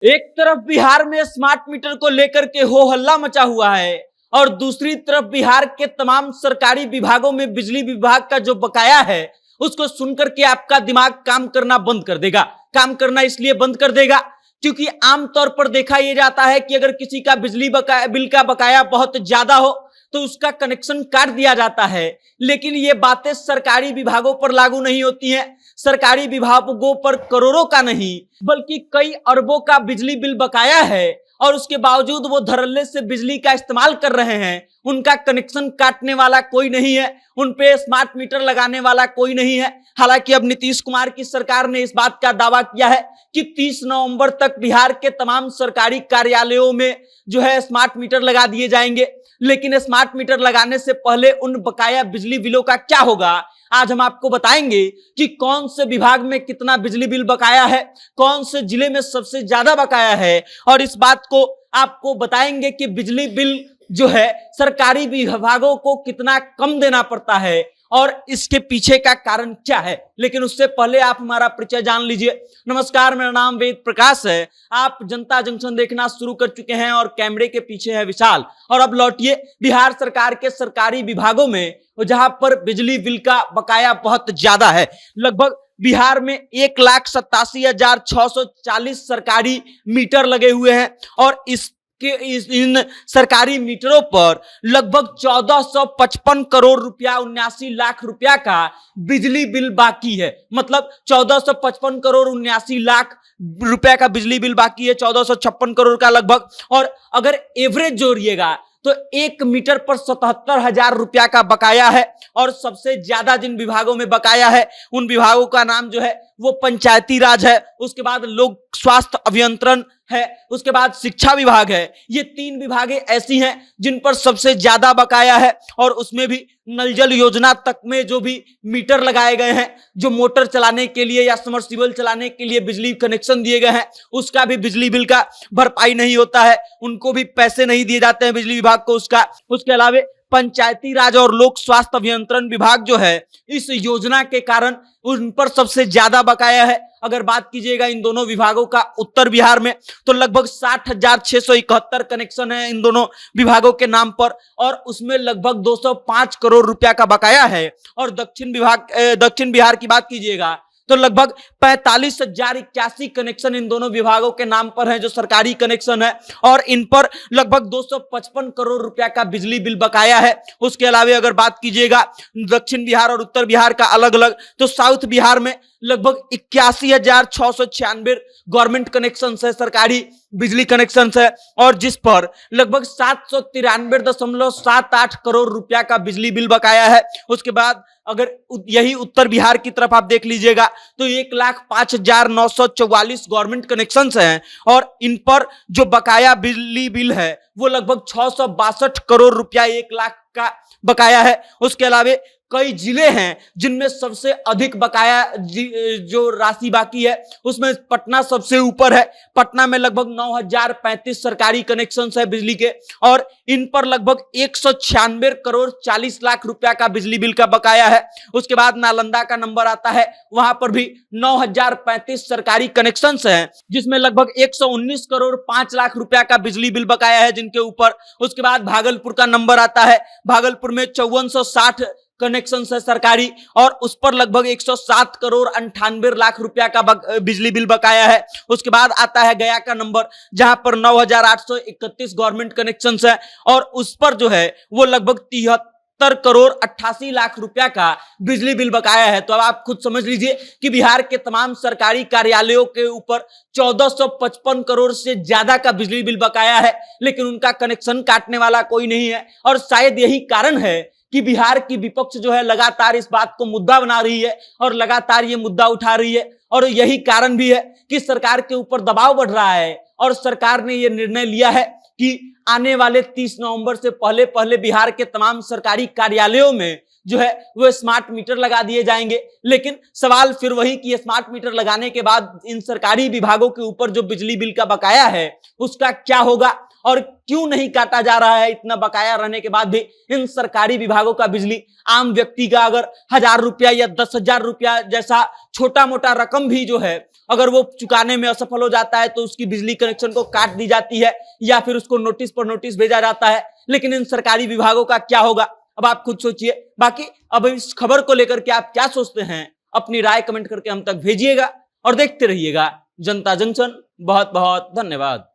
एक तरफ बिहार में स्मार्ट मीटर को लेकर के हो हल्ला मचा हुआ है और दूसरी तरफ बिहार के तमाम सरकारी विभागों में बिजली विभाग का जो बकाया है उसको सुनकर के आपका दिमाग काम करना बंद कर देगा। काम करना इसलिए बंद कर देगा क्योंकि आमतौर पर देखा यह जाता है कि अगर किसी का बिजली बिल का बकाया बहुत ज्यादा हो तो उसका कनेक्शन काट दिया जाता है, लेकिन ये बातें सरकारी विभागों पर लागू नहीं होती हैं। सरकारी विभागों पर करोड़ों का नहीं बल्कि कई अरबों का बिजली बिल बकाया है और उसके बावजूद वो धड़ल्ले से बिजली का इस्तेमाल कर रहे हैं। उनका कनेक्शन काटने वाला कोई नहीं है, उन पे स्मार्ट मीटर लगाने वाला कोई नहीं है। हालांकि अब नीतीश कुमार की सरकार ने इस बात का दावा किया है कि 30 नवंबर तक बिहार के तमाम सरकारी कार्यालयों में जो है स्मार्ट मीटर लगा दिए जाएंगे, लेकिन स्मार्ट मीटर लगाने से पहले उन बकाया बिजली बिलों का क्या होगा, आज हम आपको बताएंगे कि कौन से विभाग में कितना बिजली बिल बकाया है, कौन से जिले में सबसे ज्यादा बकाया है, और इस बात को आपको बताएंगे कि बिजली बिल जो है सरकारी विभागों को कितना कम देना पड़ता है और इसके पीछे का कारण क्या है। लेकिन उससे पहले आप हमारा परिचय जान लीजिए। नमस्कार, मेरा नाम वेद प्रकाश है। आप जनता जंक्शन देखना शुरू कर चुके हैं और कैमरे के पीछे है विशाल। और अब लौटिए बिहार सरकार के सरकारी विभागों में जहां पर बिजली बिल का बकाया बहुत ज्यादा है। लगभग बिहार में 1,87,640 सरकारी मीटर लगे हुए हैं और इन सरकारी मीटरों पर लगभग 1455 करोड़ रुपया 79 लाख रुपया का बिजली बिल बाकी है। मतलब 1455 करोड़ 79 लाख रुपया का बिजली बिल बाकी है, 1456 करोड़ का लगभग। और अगर एवरेज जोड़िएगा तो 1 मीटर पर 77,000 रुपया का बकाया है। और सबसे ज्यादा जिन विभागों में बकाया है उन विभागों का नाम जो है वो पंचायती राज है, उसके बाद लोक स्वास्थ्य अभियंत्रण है, उसके बाद शिक्षा विभाग है। ये 3 विभागें ऐसी हैं जिन पर सबसे ज्यादा बकाया है। और उसमें भी नल जल योजना तक में जो भी मीटर लगाए गए हैं, जो मोटर चलाने के लिए या समरसीबल चलाने के लिए बिजली कनेक्शन दिए गए हैं, उसका भी बिजली बिल का भरपाई नहीं होता है, उनको भी पैसे नहीं दिए जाते हैं बिजली विभाग को उसका। उसके अलावा पंचायती राज और लोक स्वास्थ्य अभियंत्रण विभाग जो है इस योजना के कारण उन पर सबसे ज्यादा बकाया है। अगर बात कीजिएगा इन दोनों विभागों का उत्तर बिहार में तो लगभग 60,671 कनेक्शन है इन दोनों विभागों के नाम पर और उसमें लगभग 205 करोड़ रुपया का बकाया है। और दक्षिण बिहार की बात कीजिएगा तो लगभग 45,081 कनेक्शन इन दोनों विभागों के नाम पर है जो सरकारी कनेक्शन है और इन पर लगभग 255 करोड़ रुपया का बिजली बिल बकाया है। उसके अलावा अगर बात कीजिएगा दक्षिण बिहार और उत्तर बिहार का अलग अलग तो साउथ बिहार में लगभग 81,696 गवर्नमेंट कनेक्शन है, सरकारी बिजली कनेक्शन है और जिस पर लगभग 793.78 करोड़ रुपया का बिजली बिल बकाया है। उसके बाद अगर यही उत्तर बिहार की तरफ आप देख लीजिएगा तो 1,05,944 गवर्नमेंट कनेक्शन हैं और इन पर जो बकाया बिजली बिल है वो लगभग 662 करोड़ रुपया 1 लाख का बकाया है। उसके अलावा कई जिले हैं जिनमें सबसे अधिक बकाया जो राशि बाकी है उसमें पटना सबसे ऊपर है। पटना में लगभग 9,035 सरकारी कनेक्शन है बिजली के और इन पर लगभग 196 करोड़ 40 लाख रुपया का बिजली बिल का बकाया है। उसके बाद नालंदा का नंबर आता है, वहां पर भी 9,035 सरकारी कनेक्शन हैं जिसमें लगभग 119 करोड़ 5 लाख रुपया का बिजली बिल बकाया है जिनके ऊपर। उसके बाद भागलपुर का नंबर आता है, भागलपुर में 5460 कनेक्शन है सरकारी और उस पर लगभग 107 करोड़ 98 लाख रुपया का बिजली बिल बकाया है। उसके बाद आता है गया का नंबर जहां पर 9,831 गवर्नमेंट कनेक्शन है और उस पर जो है वो लगभग 73 करोड़ 88 लाख रुपया का बिजली बिल बकाया है। तो अब आप खुद समझ लीजिए कि बिहार के तमाम सरकारी कार्यालयों के ऊपर 1455 करोड़ से ज्यादा का बिजली बिल बकाया है, लेकिन उनका कनेक्शन काटने वाला कोई नहीं है। और शायद यही कारण है कि बिहार की विपक्ष जो है लगातार इस बात को मुद्दा बना रही है और लगातार ये मुद्दा उठा रही है और यही कारण भी है कि सरकार के ऊपर दबाव बढ़ रहा है और सरकार ने ये निर्णय लिया है कि आने वाले 30 नवंबर से पहले बिहार के तमाम सरकारी कार्यालयों में जो है वो स्मार्ट मीटर लगा दिए जाएंगे। लेकिन सवाल फिर वही कि स्मार्ट मीटर लगाने के बाद इन सरकारी विभागों के ऊपर जो बिजली बिल का बकाया है उसका क्या होगा और क्यों नहीं काटा जा रहा है? इतना बकाया रहने के बाद भी इन सरकारी विभागों का बिजली आम व्यक्ति का अगर 1000 रुपया या 10,000 रुपया जैसा छोटा मोटा रकम भी जो है अगर वो चुकाने में असफल हो जाता है तो उसकी बिजली कनेक्शन को काट दी जाती है या फिर उसको नोटिस पर नोटिस भेजा जाता है। लेकिन इन सरकारी विभागों का क्या होगा, अब आप खुद सोचिए। बाकी अब इस खबर को लेकर के आप क्या सोचते हैं, अपनी राय कमेंट करके हम तक भेजिएगा और देखते रहिएगा जनता जंक्शन। बहुत बहुत धन्यवाद।